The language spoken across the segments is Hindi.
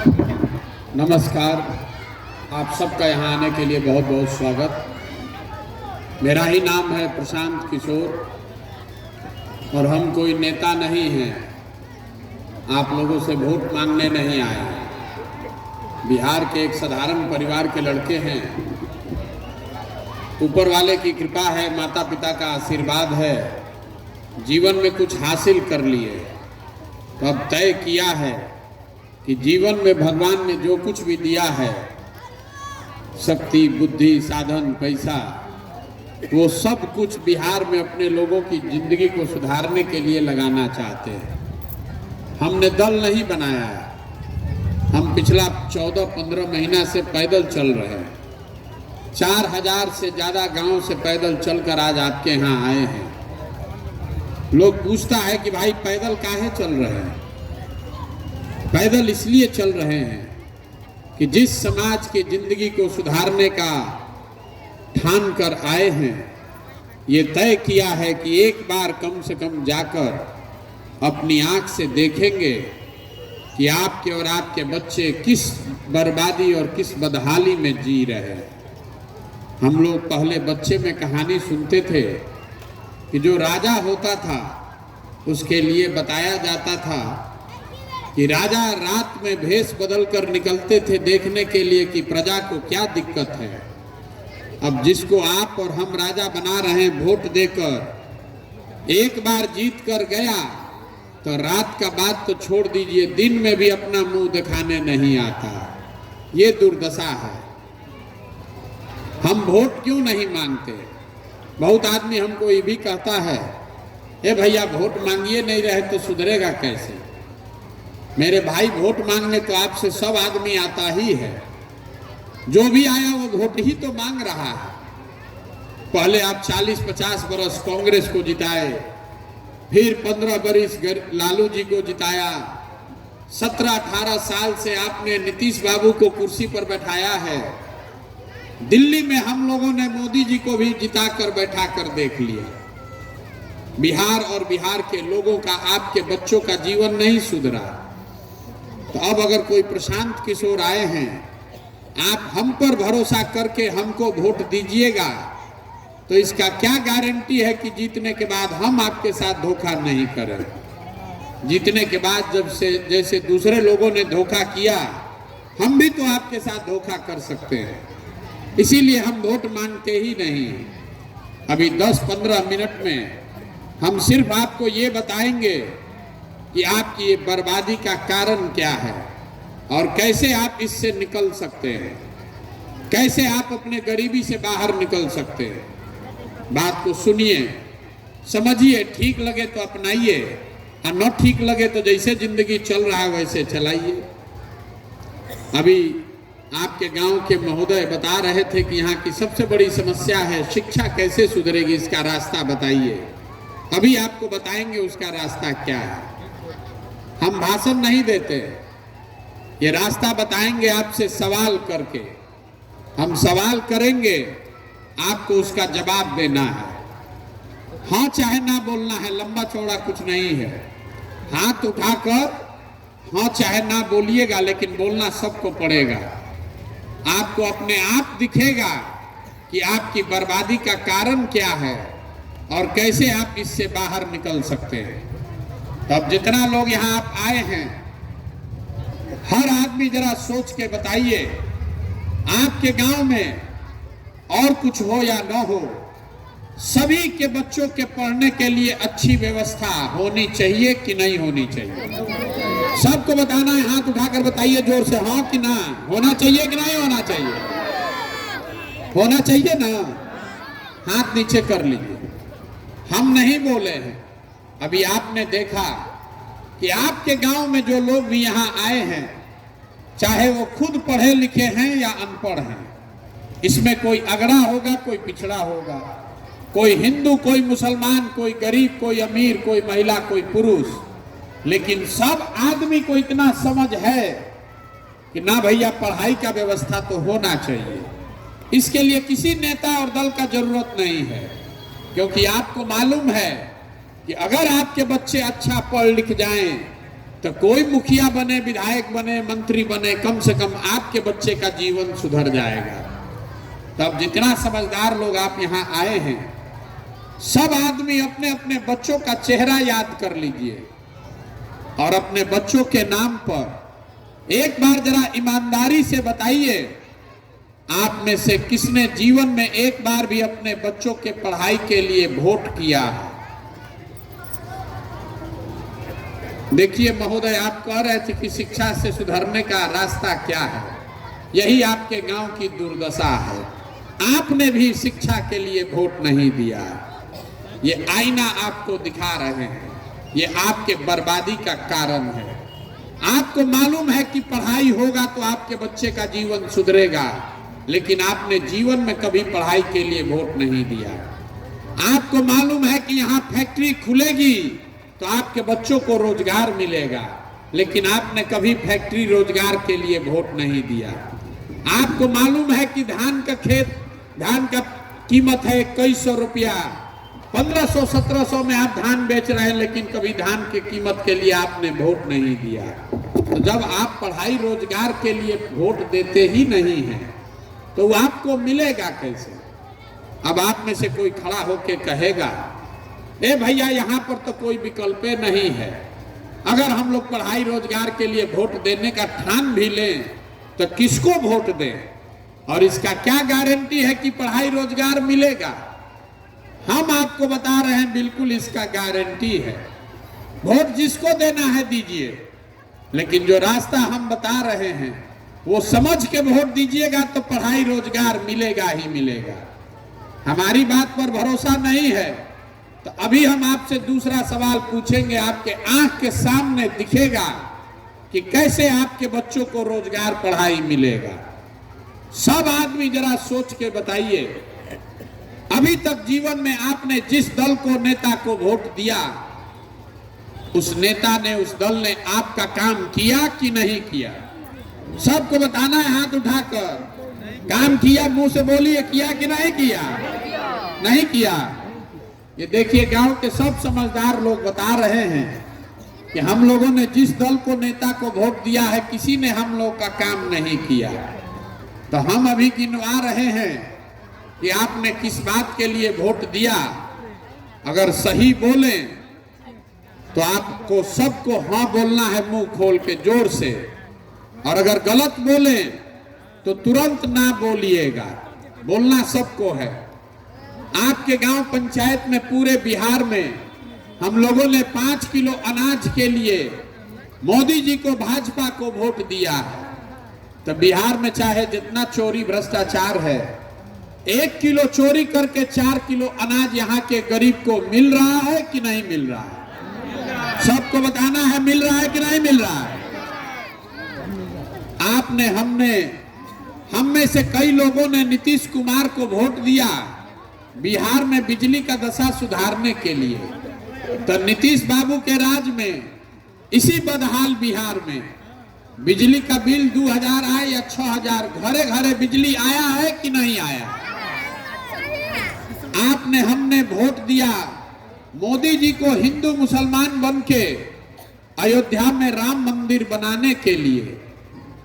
नमस्कार। आप सबका यहाँ आने के लिए बहुत बहुत स्वागत। मेरा ही नाम है प्रशांत किशोर और हम कोई नेता नहीं हैं। आप लोगों से वोट मांगने नहीं आए हैं। बिहार के एक साधारण परिवार के लड़के हैं। ऊपर वाले की कृपा है, माता पिता का आशीर्वाद है, जीवन में कुछ हासिल कर लिए। तो अब तय किया है कि जीवन में भगवान ने जो कुछ भी दिया है, शक्ति, बुद्धि, साधन, पैसा, वो सब कुछ बिहार में अपने लोगों की जिंदगी को सुधारने के लिए लगाना चाहते हैं। हमने दल नहीं बनाया है। हम पिछला 14-15 महीना से पैदल चल रहे हैं। 4000 से ज़्यादा गांव से पैदल चलकर आज आपके यहाँ आए हैं। लोग पूछता है कि भाई पैदल काहे चल रहे हैं? पैदल इसलिए चल रहे हैं कि जिस समाज की जिंदगी को सुधारने का ठान कर आए हैं, ये तय किया है कि एक बार कम से कम जाकर अपनी आंख से देखेंगे कि आपके और आपके बच्चे किस बर्बादी और किस बदहाली में जी रहे हैं। हम लोग पहले बच्चे में कहानी सुनते थे कि जो राजा होता था उसके लिए बताया जाता था कि राजा रात में भेष बदल कर निकलते थे देखने के लिए कि प्रजा को क्या दिक्कत है। अब जिसको आप और हम राजा बना रहे हैं, वोट देकर एक बार जीत कर गया तो रात का बात तो छोड़ दीजिए, दिन में भी अपना मुंह दिखाने नहीं आता। ये दुर्दशा है। हम वोट क्यों नहीं मांगते? बहुत आदमी हमको ये भी कहता है, ए भैया वोट मांगिए नहीं रहे तो सुधरेगा कैसे? मेरे भाई, वोट मांगने तो आपसे सब आदमी आता ही है। जो भी आया वो वोट ही तो मांग रहा है। पहले आप 40-50 बरस कांग्रेस को जिताए, फिर 15 बरस लालू जी को जिताया, 17-18 साल से आपने नीतीश बाबू को कुर्सी पर बैठाया है। दिल्ली में हम लोगों ने मोदी जी को भी जिता कर बैठा कर देख लिया। बिहार और बिहार के लोगों का, आपके बच्चों का जीवन नहीं सुधरा। तो अब अगर कोई प्रशांत किशोर आए हैं, आप हम पर भरोसा करके हमको वोट दीजिएगा, तो इसका क्या गारंटी है कि जीतने के बाद हम आपके साथ धोखा नहीं करें? जीतने के बाद जब से जैसे दूसरे लोगों ने धोखा किया, हम भी तो आपके साथ धोखा कर सकते हैं। इसीलिए हम वोट मांगते ही नहीं। अभी 10-15 मिनट में हम सिर्फ आपको ये बताएंगे कि आपकी ये बर्बादी का कारण क्या है और कैसे आप इससे निकल सकते हैं, कैसे आप अपने गरीबी से बाहर निकल सकते हैं। बात को सुनिए, समझिए, ठीक लगे तो अपनाइए और न ठीक लगे तो जैसे जिंदगी चल रहा है वैसे चलाइए। अभी आपके गांव के महोदय बता रहे थे कि यहाँ की सबसे बड़ी समस्या है शिक्षा, कैसे सुधरेगी, इसका रास्ता बताइए। अभी आपको बताएंगे उसका रास्ता क्या है। हम भाषण नहीं देते, ये रास्ता बताएंगे आपसे सवाल करके। हम सवाल करेंगे, आपको उसका जवाब देना है। हाँ चाहे ना बोलना है, लंबा चौड़ा कुछ नहीं है। हाथ उठाकर हाँ चाहे ना बोलिएगा, लेकिन बोलना सबको पड़ेगा। आपको अपने आप दिखेगा कि आपकी बर्बादी का कारण क्या है और कैसे आप इससे बाहर निकल सकते हैं। तो अब जितना लोग यहाँ आप आए हैं, हर आदमी जरा सोच के बताइए, आपके गांव में और कुछ हो या न हो, सभी के बच्चों के पढ़ने के लिए अच्छी व्यवस्था होनी चाहिए कि नहीं होनी चाहिए? सबको बताना है, हाथ उठाकर बताइए जोर से, हाँ कि ना। होना चाहिए कि नहीं होना चाहिए? होना चाहिए ना? हाथ नीचे कर लीजिए। हम नहीं बोले हैं। अभी आपने देखा कि आपके गांव में जो लोग भी यहाँ आए हैं, चाहे वो खुद पढ़े लिखे हैं या अनपढ़ हैं, इसमें कोई अगड़ा होगा, कोई पिछड़ा होगा, कोई हिंदू, कोई मुसलमान, कोई गरीब, कोई अमीर, कोई महिला, कोई पुरुष, लेकिन सब आदमी को इतना समझ है कि ना भैया, पढ़ाई का व्यवस्था तो होना चाहिए। इसके लिए किसी नेता और दल का जरूरत नहीं है, क्योंकि आपको मालूम है कि अगर आपके बच्चे अच्छा पढ़ लिख जाएं तो कोई मुखिया बने, विधायक बने, मंत्री बने, कम से कम आपके बच्चे का जीवन सुधर जाएगा। तब जितना समझदार लोग आप यहाँ आए हैं, सब आदमी अपने अपने बच्चों का चेहरा याद कर लीजिए और अपने बच्चों के नाम पर एक बार जरा ईमानदारी से बताइए, आप में से किसने जीवन में एक बार भी अपने बच्चों के पढ़ाई के लिए वोट किया है? देखिए महोदय, आप कह रहे थे कि शिक्षा से सुधरने का रास्ता क्या है। यही आपके गांव की दुर्दशा है। आपने भी शिक्षा के लिए वोट नहीं दिया। ये आईना आपको दिखा रहे हैं, ये आपके बर्बादी का कारण है। आपको मालूम है कि पढ़ाई होगा तो आपके बच्चे का जीवन सुधरेगा, लेकिन आपने जीवन में कभी पढ़ाई के लिए वोट नहीं दिया। आपको मालूम है कि यहाँ फैक्ट्री खुलेगी तो आपके बच्चों को रोजगार मिलेगा, लेकिन आपने कभी फैक्ट्री रोजगार के लिए वोट नहीं दिया। आपको मालूम है कि धान का खेत, धान का कीमत है 2100 रुपया, 1500-1700 में आप धान बेच रहे हैं, लेकिन कभी धान की कीमत के लिए आपने वोट नहीं दिया। तो जब आप पढ़ाई रोजगार के लिए वोट देते ही नहीं हैं तो आपको मिलेगा कैसे? अब आप में से कोई खड़ा होके कहेगा, ए भैया यहाँ पर तो कोई विकल्प नहीं है, अगर हम लोग पढ़ाई रोजगार के लिए वोट देने का ठान भी लें तो किसको वोट दें, और इसका क्या गारंटी है कि पढ़ाई रोजगार मिलेगा? हम आपको बता रहे हैं, बिल्कुल इसका गारंटी है। वोट जिसको देना है दीजिए, लेकिन जो रास्ता हम बता रहे हैं वो समझ के वोट दीजिएगा तो पढ़ाई रोजगार मिलेगा ही मिलेगा। हमारी बात पर भरोसा नहीं है तो अभी हम आपसे दूसरा सवाल पूछेंगे, आपके आंख के सामने दिखेगा कि कैसे आपके बच्चों को रोजगार पढ़ाई मिलेगा। सब आदमी जरा सोच के बताइए, अभी तक जीवन में आपने जिस दल को, नेता को वोट दिया, उस नेता ने, उस दल ने आपका काम किया कि नहीं किया? सबको बताना है हाथ उठाकर। काम किया, मुंह से बोलिए, किया कि नहीं किया? नहीं किया। ये देखिए, गांव के सब समझदार लोग बता रहे हैं कि हम लोगों ने जिस दल को, नेता को वोट दिया है, किसी ने हम लोग का काम नहीं किया। तो हम अभी गिनवा रहे हैं कि आपने किस बात के लिए वोट दिया। अगर सही बोले तो आपको सबको हाँ बोलना है, मुंह खोल के जोर से, और अगर गलत बोले तो तुरंत ना बोलिएगा, बोलना सबको है। आपके गांव पंचायत में, पूरे बिहार में हम लोगों ने 5 किलो अनाज के लिए मोदी जी को, भाजपा को वोट दिया है। तो बिहार में चाहे जितना चोरी भ्रष्टाचार है, 1 किलो चोरी करके 4 किलो अनाज यहाँ के गरीब को मिल रहा है कि नहीं मिल रहा है? सबको बताना है, मिल रहा है कि नहीं मिल रहा है? आपने, हमने, हम में से कई लोगों ने नीतीश कुमार को वोट दिया बिहार में बिजली का दशा सुधारने के लिए। तो नीतीश बाबू के राज में, इसी बदहाल बिहार में बिजली का बिल 2000 आए या 6000, घरे घरे बिजली आया है कि नहीं आया? आपने, हमने वोट दिया मोदी जी को हिंदू मुसलमान बन के अयोध्या में राम मंदिर बनाने के लिए।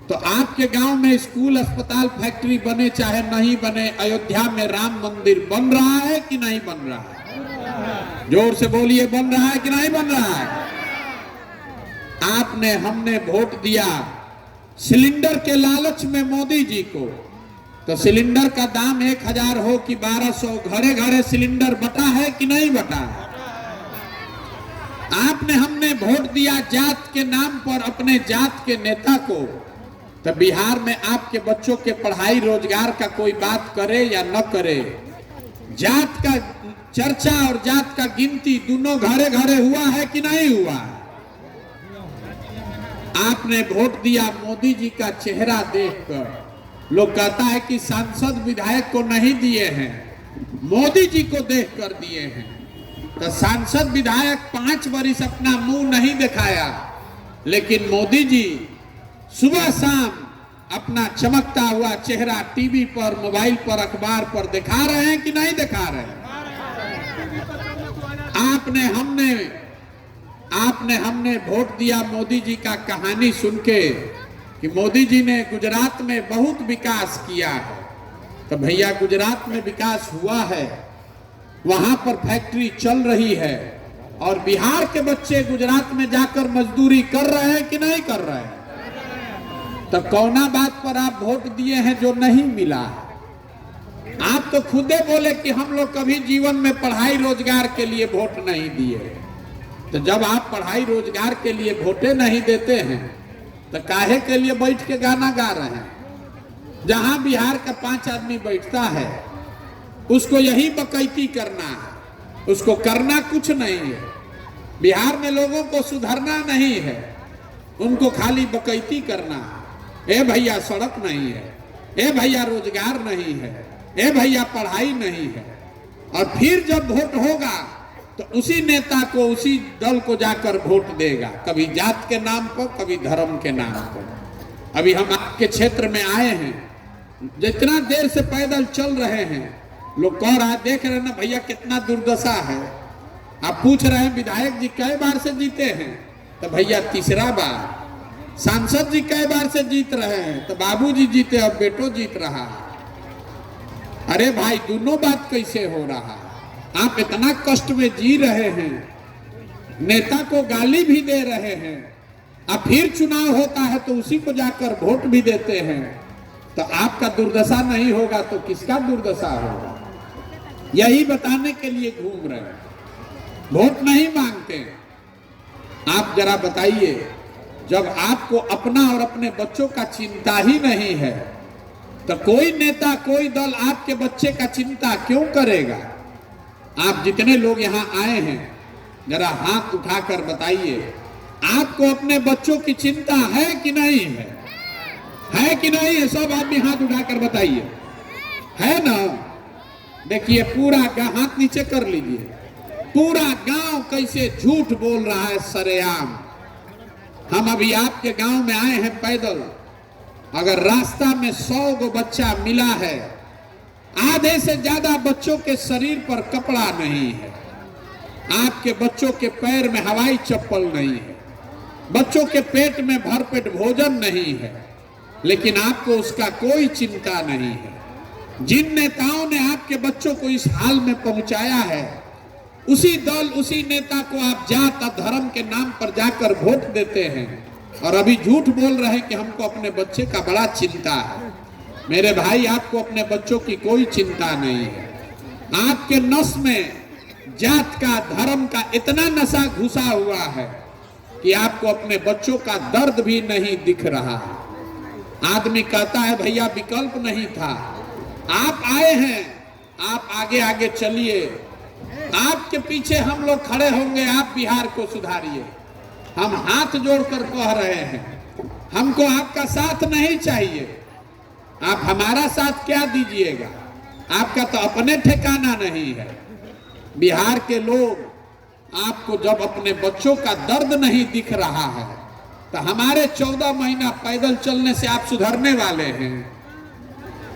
तो आपके गांव में स्कूल, अस्पताल, फैक्ट्री बने चाहे नहीं बने, अयोध्या में राम मंदिर बन रहा है कि नहीं बन रहा है? जोर से बोलिए, बन रहा है कि नहीं बन रहा है? आपने, हमने वोट दिया सिलेंडर के लालच में मोदी जी को। तो सिलेंडर का दाम 1000 हो कि 1200, घरे घरे सिलेंडर बटा है कि नहीं बटा है? आपने, हमने वोट दिया जात के नाम पर अपने जात के नेता को। तो बिहार में आपके बच्चों के पढ़ाई रोजगार का कोई बात करे या न करे, जात का चर्चा और जात का गिनती दोनों घरे घरे हुआ है कि नहीं हुआ? आपने वोट दिया मोदी जी का चेहरा देखकर। लोग कहता है कि सांसद विधायक को नहीं दिए हैं, मोदी जी को देखकर दिए हैं। तो सांसद विधायक 5 वर्ष अपना मुंह नहीं दिखाया, लेकिन मोदी जी सुबह शाम अपना चमकता हुआ चेहरा टीवी पर, मोबाइल पर, अखबार पर दिखा रहे हैं कि नहीं दिखा रहे हैं? आपने, हमने आपने हमने वोट दिया मोदी जी का कहानी सुन के कि मोदी जी ने गुजरात में बहुत विकास किया है, तो भैया गुजरात में विकास हुआ है, वहां पर फैक्ट्री चल रही है और बिहार के बच्चे गुजरात में जाकर मजदूरी कर रहे हैं कि नहीं कर रहे हैं? तो कौना बात पर आप वोट दिए हैं जो नहीं मिला? आप तो खुदे बोले कि हम लोग कभी जीवन में पढ़ाई रोजगार के लिए वोट नहीं दिए। तो जब आप पढ़ाई रोजगार के लिए वोटे नहीं देते हैं तो काहे के लिए बैठ के गाना गा रहे हैं? जहां बिहार का 5 आदमी बैठता है उसको यही बकैती करना है, उसको करना कुछ नहीं है। बिहार में लोगों को सुधरना नहीं है, उनको खाली बकैती करना है। ए भैया सड़क नहीं है, ए भैया रोजगार नहीं है, ए भैया पढ़ाई नहीं है। और फिर जब वोट होगा तो उसी नेता को, उसी दल को जाकर वोट देगा, कभी जात के नाम पर, कभी धर्म के नाम पर। अभी हम आपके क्षेत्र में आए हैं, जितना देर से पैदल चल रहे हैं, लोग कह रहा है, देख रहे हैं ना भैया कितना दुर्दशा है। आप पूछ रहे हैं विधायक जी कई बार से जीते हैं? तो भैया तीसरा बार। सांसद जी कई बार से जीत रहे हैं? तो बाबूजी जीते और बेटो जीत रहा है। अरे भाई दोनों बात कैसे हो रहा है? आप इतना कष्ट में जी रहे हैं, नेता को गाली भी दे रहे हैं, अब फिर चुनाव होता है तो उसी को जाकर वोट भी देते हैं। तो आपका दुर्दशा नहीं होगा तो किसका दुर्दशा होगा? यही बताने के लिए घूम रहे हैं, वोट नहीं मांगते। आप जरा बताइए, जब आपको अपना और अपने बच्चों का चिंता ही नहीं है तो कोई नेता, कोई दल आपके बच्चे का चिंता क्यों करेगा? आप जितने लोग यहाँ आए हैं जरा हाथ उठाकर बताइए, आपको अपने बच्चों की चिंता है कि नहीं है? है कि नहीं है? सब आदमी हाथ उठाकर बताइए, है ना? देखिए पूरा हाथ नीचे कर लीजिए। पूरा गांव कैसे झूठ बोल रहा है सरेआम। हम अभी आपके गांव में आए हैं पैदल, अगर रास्ता में 100 गो बच्चा मिला है, आधे से ज्यादा बच्चों के शरीर पर कपड़ा नहीं है, आपके बच्चों के पैर में हवाई चप्पल नहीं है, बच्चों के पेट में भरपेट भोजन नहीं है, लेकिन आपको उसका कोई चिंता नहीं है। जिन नेताओं ने आपके बच्चों को इस हाल में पहुंचाया है, उसी दल, उसी नेता को आप जात और धर्म के नाम पर जाकर वोट देते हैं और अभी झूठ बोल रहे हैं कि हमको अपने बच्चे का बड़ा चिंता है। मेरे भाई, आपको अपने बच्चों की कोई चिंता नहीं है। आपके नस में जात का, धर्म का इतना नशा घुसा हुआ है कि आपको अपने बच्चों का दर्द भी नहीं दिख रहा। आदमी कहता है भैया विकल्प नहीं था। आप आए हैं, आप आगे आगे चलिए, आपके पीछे हम लोग खड़े होंगे, आप बिहार को सुधारिए। हम हाथ जोड़कर कह रहे हैं, हमको आपका साथ नहीं चाहिए। आप हमारा साथ क्या दीजिएगा? आपका तो अपने ठिकाना नहीं है। बिहार के लोग आपको जब अपने बच्चों का दर्द नहीं दिख रहा है तो हमारे 14 महीना पैदल चलने से आप सुधरने वाले हैं?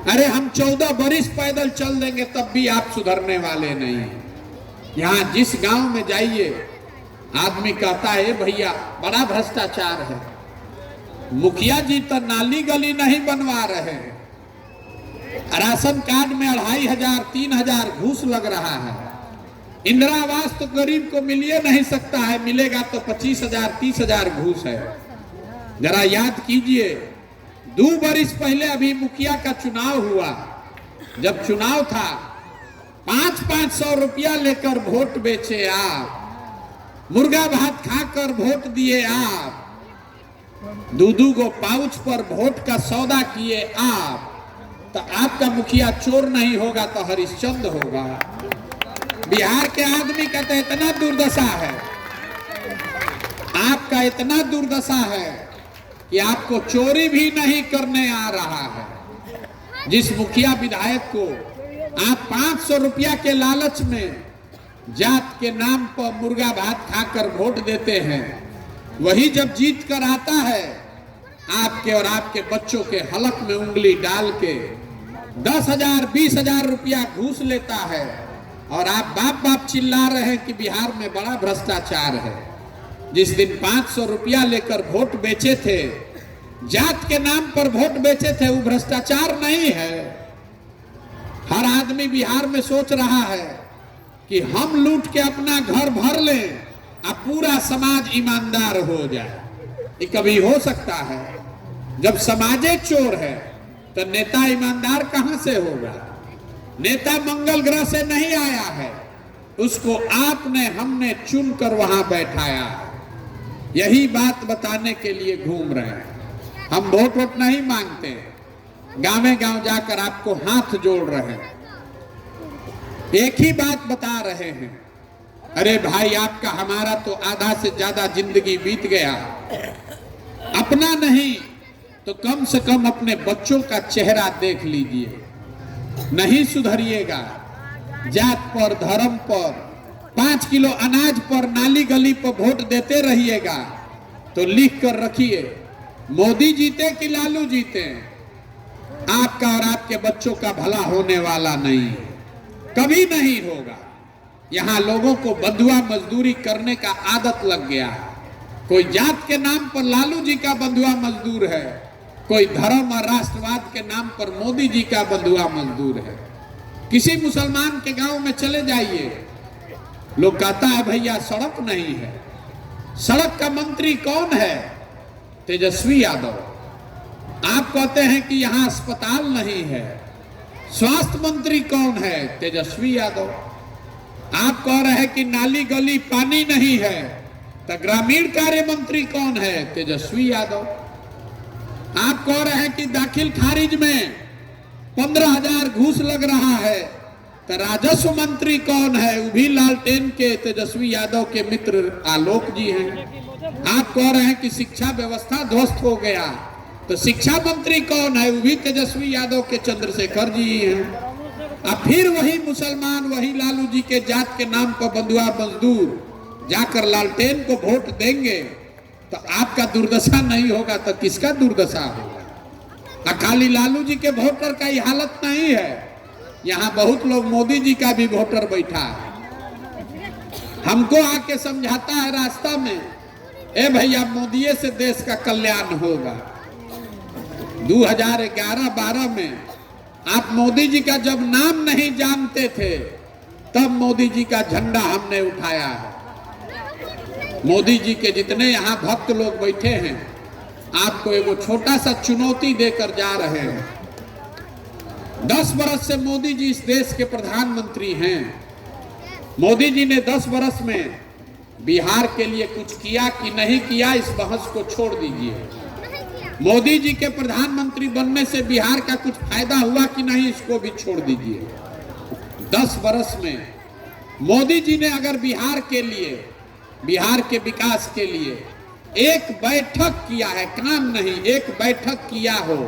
अरे हम 14 बरिस पैदल चल देंगे तब भी आप सुधरने वाले नहीं हैं। यहाँ जिस गांव में जाइए, आदमी कहता है भैया बड़ा भ्रष्टाचार है, मुखिया जी तो नाली गली नहीं बनवा रहे हैं, राशन कार्ड में 2500 3000 घूस लग रहा है, इंदिरा आवास तो गरीब को मिल नहीं सकता है, मिलेगा तो 25,000 30,000 घूस है। जरा याद कीजिए, 2 बरिस पहले अभी मुखिया का चुनाव हुआ, जब चुनाव था 500 रुपया लेकर वोट बेचे आप, मुर्गा भात खाकर वोट दिए आप, 2 गो पाउच पर वोट का सौदा किए आप, तो आपका मुखिया चोर नहीं होगा तो हरिश्चंद्र होगा। बिहार के आदमी का तो इतना दुर्दशा है, आपका इतना दुर्दशा है कि आपको चोरी भी नहीं करने आ रहा है। जिस मुखिया विधायक को आप 500 रुपया के लालच में जात के नाम पर मुर्गा भात खाकर वोट देते हैं, वही जब जीत कर आता है, आपके और आपके बच्चों के हलक में उंगली डाल के 10,000 20,000 रुपया घूस लेता है और आप बाप बाप चिल्ला रहे हैं कि बिहार में बड़ा भ्रष्टाचार है। जिस दिन 500 रुपया लेकर वोट बेचे थे, जात के नाम पर वोट बेचे थे, वो भ्रष्टाचार नहीं है। हर आदमी बिहार में सोच रहा है कि हम लूट के अपना घर भर लें, अब पूरा समाज ईमानदार हो जाए। ये कभी हो सकता है? जब समाजे चोर है तो नेता ईमानदार कहां से होगा? नेता मंगल ग्रह से नहीं आया है, उसको आपने हमने चुन कर वहां बैठाया है। यही बात बताने के लिए घूम रहे हैं। हम वोट नहीं मांगते, गांव गांव जाकर आपको हाथ जोड़ रहे हैं, एक ही बात बता रहे हैं, अरे भाई आपका हमारा तो आधा से ज्यादा जिंदगी बीत गया, अपना नहीं तो कम से कम अपने बच्चों का चेहरा देख लीजिए। नहीं सुधरिएगा, जात पर, धर्म पर, 5 किलो अनाज पर, नाली गली पर वोट देते रहिएगा तो लिख कर रखिए, मोदी जीते कि लालू जीते, आपका और आपके बच्चों का भला होने वाला नहीं है, कभी नहीं होगा। यहां लोगों को बंधुआ मजदूरी करने का आदत लग गया है। कोई जात के नाम पर लालू जी का बंधुआ मजदूर है, कोई धर्म और राष्ट्रवाद के नाम पर मोदी जी का बंधुआ मजदूर है। किसी मुसलमान के गांव में चले जाइए, लोग कहता है भैया सड़क नहीं है। सड़क का मंत्री कौन है? तेजस्वी यादव। आप कहते हैं कि यहां अस्पताल नहीं है। स्वास्थ्य मंत्री कौन है? तेजस्वी यादव। आप कह रहे हैं कि नाली गली पानी नहीं है, तो ग्रामीण कार्य मंत्री कौन है? तेजस्वी यादव। आप कह रहे हैं कि दाखिल खारिज में 15,000 घूस लग रहा है, तो राजस्व मंत्री कौन है? वो भी लालटेन के तेजस्वी यादव के मित्र आलोक जी हैं। आप कह रहे हैं कि शिक्षा व्यवस्था ध्वस्त हो गया, तो शिक्षा मंत्री कौन है? वो भी तेजस्वी यादव के चंद्रशेखर जी हैं। अब फिर वही मुसलमान, वही लालू जी के जात के नाम पर बंधुआ मजदूर जाकर लालटेन को वोट देंगे, तो आपका दुर्दशा नहीं होगा तो किसका दुर्दशा होगा? खाली लालू जी के वोटर का ही हालत नहीं है, यहाँ बहुत लोग मोदी जी का भी वोटर बैठा है। हमको आके समझाता है रास्ता में, ए भैया मोदी से देश का कल्याण होगा। 2011-12 में आप मोदी जी का जब नाम नहीं जानते थे, तब मोदी जी का झंडा हमने उठाया है। मोदी जी के जितने यहाँ भक्त लोग बैठे हैं, आपको एगो छोटा सा चुनौती देकर जा रहे हैं। 10 बरस से मोदी जी इस देश के प्रधानमंत्री हैं। मोदी जी ने 10 बरस में बिहार के लिए कुछ किया कि नहीं किया, इस बहस को छोड़ दीजिए। मोदी जी के प्रधानमंत्री बनने से बिहार का कुछ फायदा हुआ कि नहीं, इसको भी छोड़ दीजिए। 10 बरस में मोदी जी ने अगर बिहार के लिए, बिहार के विकास के लिए एक बैठक किया है, काम नहीं, एक बैठक किया हो,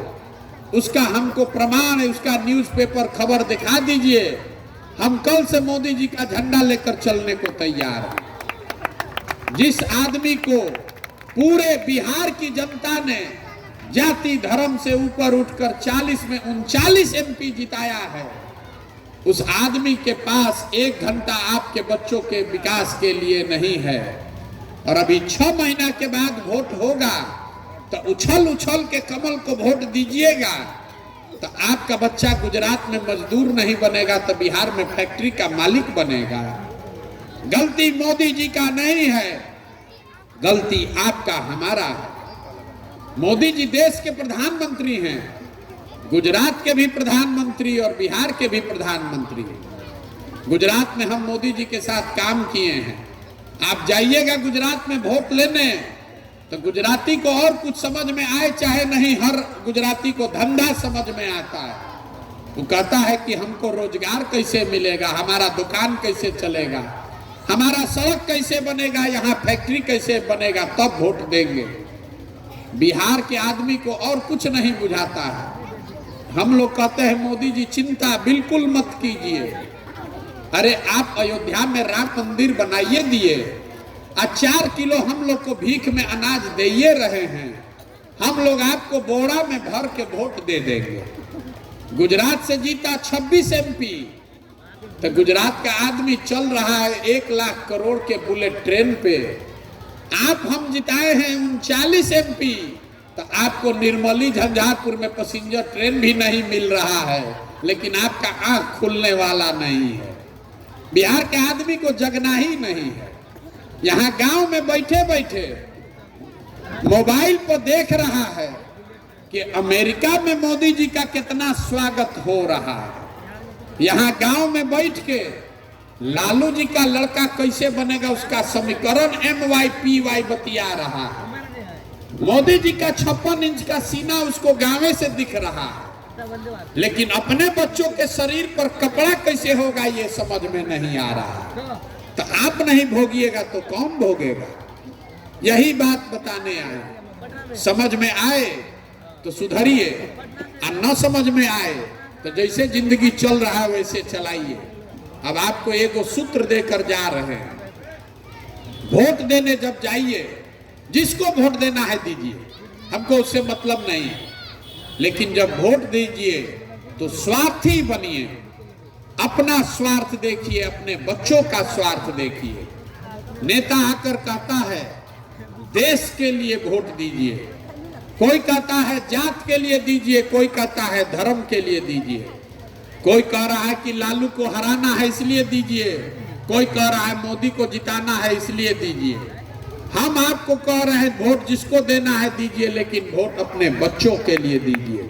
उसका हमको प्रमाण है, उसका न्यूज़पेपर खबर दिखा दीजिए। हम कल से मोदी जी का झंडा लेकर चलने को तैयार हैं। जिस आदमी को पूरे बिहार की जनता ने जाति धर्म से ऊपर उठकर 40 में 39 MP जिताया है, उस आदमी के पास 1 घंटा आपके बच्चों के विकास के लिए नहीं है। और अभी 6 महीना के बाद वोट होगा, तो उछल उछल के कमल को वोट दीजिएगा, तो आपका बच्चा गुजरात में मजदूर नहीं बनेगा, तो बिहार में फैक्ट्री का मालिक बनेगा। गलती मोदी जी का नहीं है, गलती आपका, हमारा है। मोदी जी देश के प्रधानमंत्री हैं, गुजरात के भी प्रधानमंत्री और बिहार के भी प्रधानमंत्री। गुजरात में हम मोदी जी के साथ काम किए हैं। आप जाइएगा गुजरात में वोट लेने, तो गुजराती को और कुछ समझ में आए चाहे नहीं, हर गुजराती को धंधा समझ में आता है। वो कहता है कि हमको रोजगार कैसे मिलेगा, हमारा दुकान कैसे चलेगा, हमारा सड़क कैसे बनेगा, यहाँ फैक्ट्री कैसे बनेगा, तब वोट देंगे। बिहार के आदमी को और कुछ नहीं बुझाता है। हम लोग कहते हैं मोदी जी चिंता बिल्कुल मत कीजिए। अरे आप अयोध्या में राम मंदिर बनाइए दिए, 4 किलो हम लोग को भीख में अनाज दे रहे हैं, हम लोग आपको बोरा में भर के वोट दे देंगे। गुजरात से जीता 26 MP, तो गुजरात का आदमी चल रहा है 1 लाख करोड़ के बुलेट ट्रेन पे, आप हम जिताए हैं 39 MP, तो आपको निर्मली झंझारपुर में पैसेंजर ट्रेन भी नहीं मिल रहा है, लेकिन आपका आंख खुलने वाला नहीं है। बिहार के आदमी को जगना ही नहीं है। यहाँ गांव में बैठे बैठे मोबाइल पर देख रहा है कि अमेरिका में मोदी जी का कितना स्वागत हो रहा है। यहाँ गांव में बैठ के लालू जी का लड़का कैसे बनेगा उसका समीकरण MYPY बतिया रहा है। मोदी जी का 56 इंच का सीना उसको गांवे से दिख रहा है, लेकिन अपने बच्चों के शरीर पर कपड़ा कैसे होगा ये समझ में नहीं आ रहा। तो आप नहीं भोगिएगा तो कौन भोगेगा? यही बात बताने आए। समझ में आए तो सुधरिए, और न समझ में आए तो जैसे जिंदगी चल रहा है वैसे चलाइए। अब आपको एक सूत्र देकर जा रहे हैं। वोट देने जब जाइए, जिसको वोट देना है दीजिए, हमको उससे मतलब नहीं है, लेकिन जब वोट दीजिए तो स्वार्थी बनिए। अपना स्वार्थ देखिए, अपने बच्चों का स्वार्थ देखिए। नेता आकर कहता है देश के लिए वोट दीजिए, कोई कहता है जात के लिए दीजिए, कोई कहता है धर्म के लिए दीजिए, कोई कह रहा है कि लालू को हराना है इसलिए दीजिए, कोई कह रहा है मोदी को जिताना है इसलिए दीजिए। हम आपको कह रहे हैं वोट जिसको देना है दीजिए, लेकिन वोट अपने बच्चों के लिए दीजिए।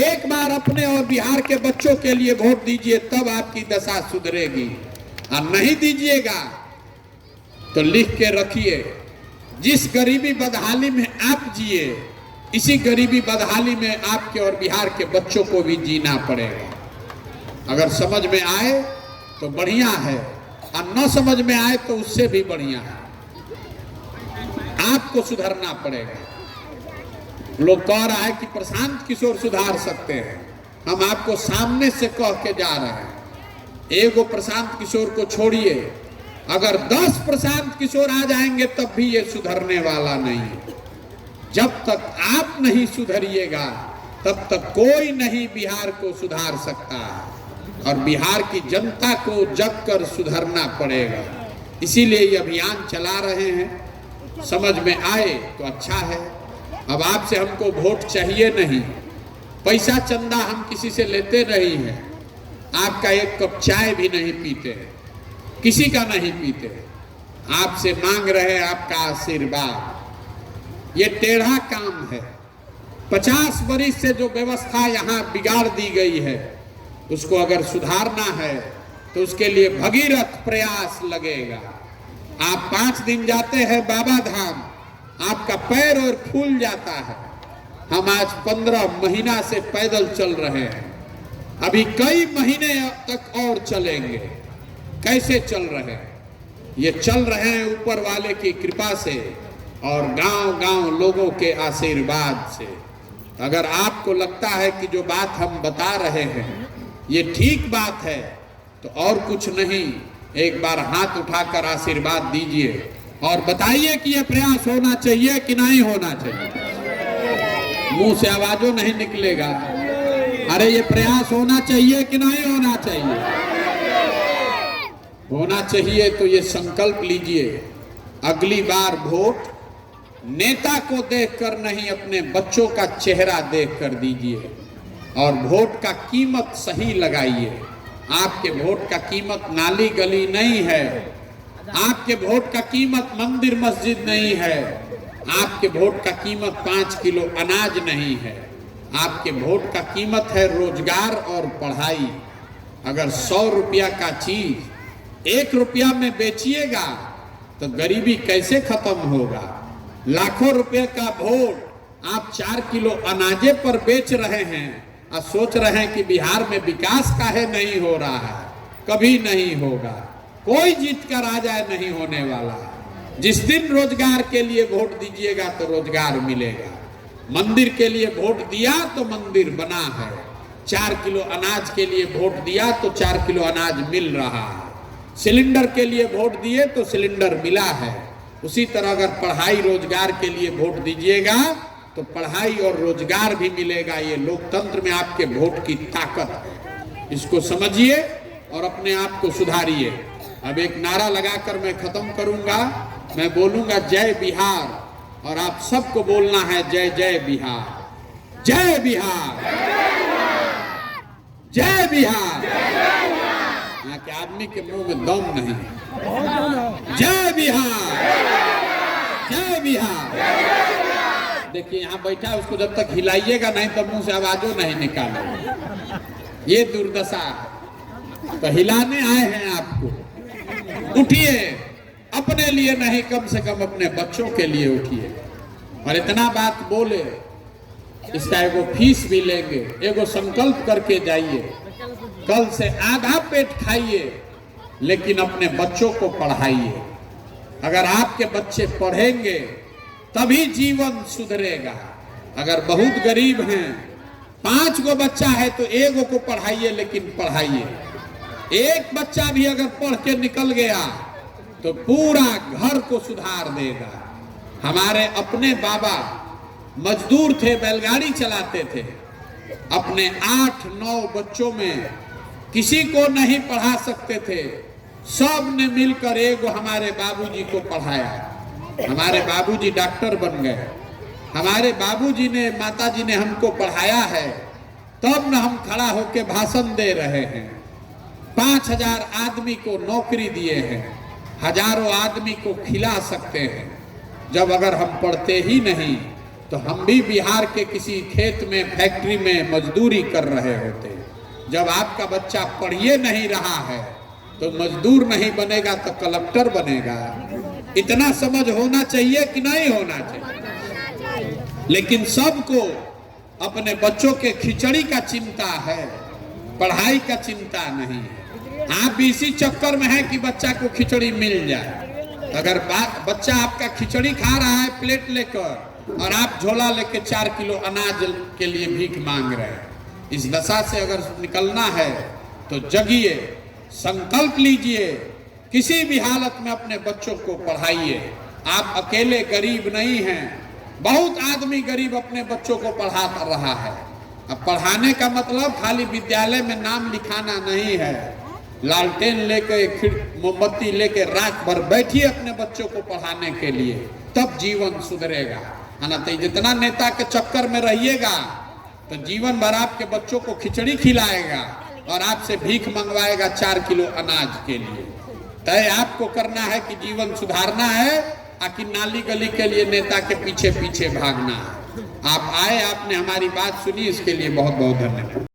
एक बार अपने और बिहार के बच्चों के लिए वोट दीजिए, तब आपकी दशा सुधरेगी। और नहीं दीजिएगा तो लिख के रखिए, जिस गरीबी बदहाली में आप जिए, इसी गरीबी बदहाली में आपके और बिहार के बच्चों को भी जीना पड़ेगा। अगर समझ में आए तो बढ़िया है, और न समझ में आए तो उससे भी बढ़िया है। आपको सुधरना पड़ेगा। लोग कह रहा है कि प्रशांत किशोर सुधार सकते हैं, हम आपको सामने से कह के जा रहे हैं। एगो प्रशांत किशोर को छोड़िए, अगर 10 प्रशांत किशोर आ जाएंगे तब भी ये सुधरने वाला नहीं है। जब तक आप नहीं सुधरिएगा तब तक कोई नहीं बिहार को सुधार सकता है, और बिहार की जनता को जग कर सुधरना पड़ेगा। इसीलिए ये अभियान चला रहे हैं। समझ में आए तो अच्छा है। अब आपसे हमको वोट चाहिए नहीं, पैसा चंदा हम किसी से लेते नहीं हैं, आपका एक कप चाय भी नहीं पीते, किसी का नहीं पीते। आपसे मांग रहे आपका आशीर्वाद। ये टेढ़ा काम है। 50 वर्ष से जो व्यवस्था यहाँ बिगाड़ दी गई है, उसको अगर सुधारना है तो उसके लिए भगीरथ प्रयास लगेगा। आप 5 दिन जाते हैं बाबा धाम, आपका पैर और फूल जाता है। हम आज 15 महीना से पैदल चल रहे हैं, अभी कई महीने तक और चलेंगे। कैसे चल रहे हैं? ये चल रहे हैं ऊपर वाले की कृपा से और गांव-गांव लोगों के आशीर्वाद से। अगर आपको लगता है कि जो बात हम बता रहे हैं ये ठीक बात है तो और कुछ नहीं, एक बार हाथ उठाकर आशीर्वाद दीजिए और बताइए कि ये प्रयास होना चाहिए कि नहीं होना चाहिए। मुंह से आवाजों नहीं निकलेगा, अरे ये प्रयास होना चाहिए कि नहीं होना चाहिए। होना चाहिए तो ये संकल्प लीजिए, अगली बार वोट नेता को देखकर नहीं, अपने बच्चों का चेहरा देखकर दीजिए, और वोट का कीमत सही लगाइए। आपके वोट का कीमत नाली गली नहीं है, आपके वोट का कीमत मंदिर मस्जिद नहीं है, आपके वोट का कीमत 5 किलो अनाज नहीं है। आपके वोट का कीमत है रोजगार और पढ़ाई। अगर 100 रुपया का चीज 1 रुपया में बेचिएगा तो गरीबी कैसे खत्म होगा? लाखों रुपए का वोट आप 4 किलो अनाजे पर बेच रहे हैं और सोच रहे हैं कि बिहार में विकास काहे नहीं हो रहा है। कभी नहीं होगा, कोई जीत कर आ जाए नहीं होने वाला। जिस दिन रोजगार के लिए वोट दीजिएगा तो रोजगार मिलेगा। मंदिर के लिए वोट दिया तो मंदिर बना है, 4 किलो अनाज के लिए वोट दिया तो 4 किलो अनाज मिल रहा है, सिलेंडर के लिए वोट दिए तो सिलेंडर मिला है। उसी तरह अगर पढ़ाई रोजगार के लिए वोट दीजिएगा तो पढ़ाई और रोजगार भी मिलेगा। ये लोकतंत्र में आपके वोट की ताकत है, इसको समझिए और अपने आप को सुधारिए। अब एक नारा लगाकर मैं खत्म करूंगा, मैं बोलूंगा जय बिहार और आप सबको बोलना है जय जय बिहार, जय बिहार, जय बिहार। यहाँ के आदमी के मुंह में दम नहीं। जय बिहार, जय बिहार। देखिए यहाँ बैठा है, उसको जब तक हिलाइएगा नहीं तो मुंह से आवाजों नहीं निकालेगा। ये दुर्दशा है। तो हिलाने आए हैं आपको। उठिए, अपने लिए नहीं कम से कम अपने बच्चों के लिए उठिए। और इतना बात बोले, इसका एगो फीस भी लेंगे। एगो संकल्प करके जाइए, कल से आधा पेट खाइए लेकिन अपने बच्चों को पढ़ाइए। अगर आपके बच्चे पढ़ेंगे तभी जीवन सुधरेगा। अगर बहुत गरीब हैं, 5 गो बच्चा है तो एगो को पढ़ाइए, लेकिन पढ़ाइए। एक बच्चा भी अगर पढ़ के निकल गया तो पूरा घर को सुधार देगा। हमारे अपने बाबा मजदूर थे, बैलगाड़ी चलाते थे। अपने 8-9 बच्चों में किसी को नहीं पढ़ा सकते थे, सब ने मिलकर एगो हमारे बाबूजी को पढ़ाया। हमारे बाबूजी डॉक्टर बन गए। हमारे बाबूजी ने, माताजी ने हमको पढ़ाया है, तब न हम खड़ा होकर भाषण दे रहे हैं। 5000 आदमी को नौकरी दिए हैं, हजारों आदमी को खिला सकते हैं। जब अगर हम पढ़ते ही नहीं तो हम भी बिहार के किसी खेत में, फैक्ट्री में मजदूरी कर रहे होते। जब आपका बच्चा पढ़िए नहीं रहा है तो मजदूर नहीं बनेगा तो कलेक्टर बनेगा। इतना समझ होना चाहिए कि नहीं होना चाहिए? लेकिन सबको अपने बच्चों के खिचड़ी का चिंता है, पढ़ाई का चिंता नहीं है। आप भी इसी चक्कर में है कि बच्चा को खिचड़ी मिल जाए। अगर बच्चा आपका खिचड़ी खा रहा है प्लेट लेकर और आप झोला लेके 4 किलो अनाज के लिए भीख मांग रहे हैं, इस दशा से अगर निकलना है तो जगिए, संकल्प लीजिए, किसी भी हालत में अपने बच्चों को पढ़ाइए। आप अकेले गरीब नहीं हैं, बहुत आदमी गरीब अपने बच्चों को पढ़ा रहा है। अब पढ़ाने का मतलब खाली विद्यालय में नाम लिखाना नहीं है। लालटेन लेके, मोमबत्ती लेके रात भर बैठिए अपने बच्चों को पढ़ाने के लिए, तब जीवन सुधरेगा। है ना? तो जितना नेता के चक्कर में रहिएगा तो जीवन भर आपके बच्चों को खिचड़ी खिलाएगा और आपसे भीख मंगवाएगा 4 किलो अनाज के लिए। तय आपको करना है कि जीवन सुधारना है, आकि नाली गली के लिए नेता के पीछे पीछे भागना है। आप आए, आपने हमारी बात सुनी, इसके लिए बहुत बहुत धन्यवाद।